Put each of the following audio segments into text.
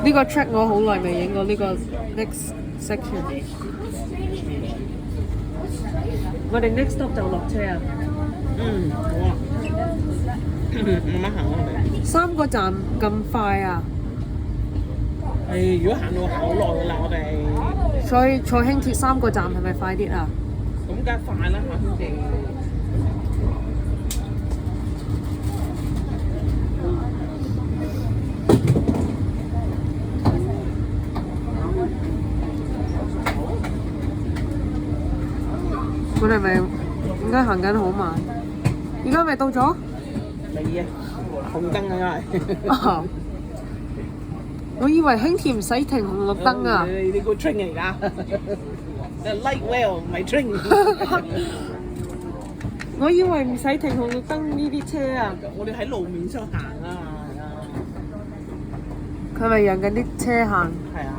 呢個 track 我好耐未影過呢個 next section。我哋 next stop 就落車啊。嗯，好啊。慢慢行啊，我哋。3個站咁快啊？係，如果行路行好耐㗎啦，我哋。所以坐輕鐵3個站係咪快啲啊？咁梗係快啦，下先至。我哋咪點解行緊好慢？而家咪到咗？未啊，紅燈啊，因為。我以為輕鐵唔使停紅綠燈啊！你個 train 嚟㗎，light rail 唔係 train。我以為唔使停紅綠燈呢啲車啊！我哋喺路面上行啊！佢咪讓緊啲車行？係啊！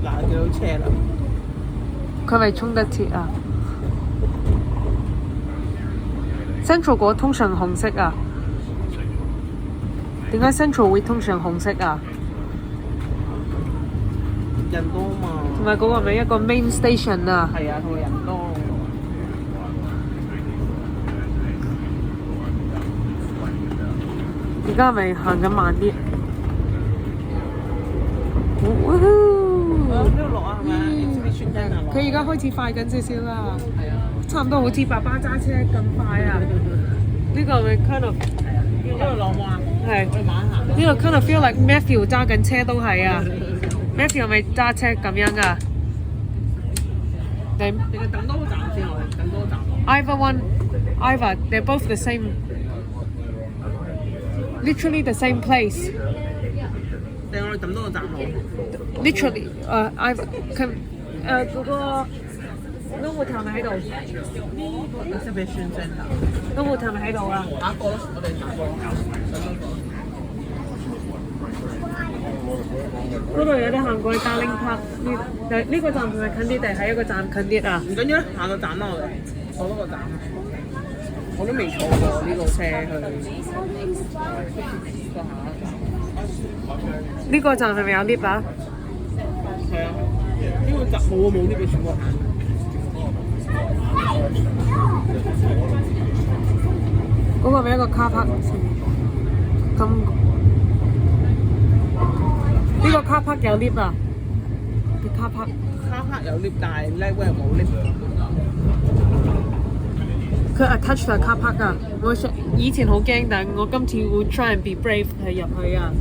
嗱，見到車啦！佢咪衝得切啊 ？Central 嗰通常紅色啊？點解 Central 會通常紅色啊？人多嘛。同埋嗰個咪一個 main station 啊。係啊，同埋人多。而家咪行緊慢啲。呢度落啊，係咪？佢而家開始快緊少少啦。係啊。差唔多好似爸爸揸車咁快啊！呢個咪 kind of 呢度落嘛？係。去慢行。呢度 kind of feel like Matthew 揸緊車都係啊。Matthew 係咪揸車咁樣啊？定係等多個站先，我哋等多個站。Either they're both the same, literally the same place. 定我哋等多個站咯。Literally,嗰個 Novotel 咪喺度。Exhibition Centre。Novotel 咪喺度啊？下個咯，我哋下個。嗰度有得行過去 Darling Harbour 呢個站係咪近啲定係一個站近啲啊？唔緊要啦，下個站啦，我哋坐多個站。我都未坐過呢個車去。呢個站係咪有 lift 啊？係啊，呢個站冇lift嘅全部行。嗰個咪一個 car park 咁。呢個 car park 有 lift 啊？啲 car park 有 lift， 但係 level 冇 lift。佢 attach 咗 car park 啊！我以前好驚，但係我今次會 try and be brave 係入去啊！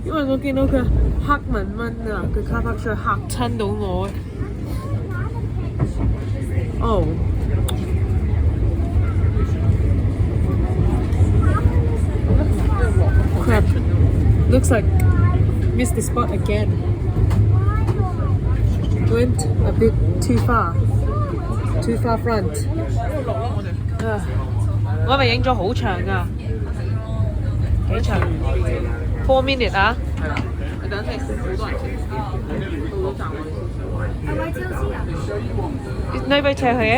因為我見到佢黑蚊蚊啊，佢 car park 出嚟嚇親到我。Oh！ Crap! Looks like missed the spot again. Went a bit too far front. 我咪影咗好長㗎，幾長？4 minutes 啊？係啦，你等陣先，好多人到咗站我哋。係咪超市啊？呢位車去嘅？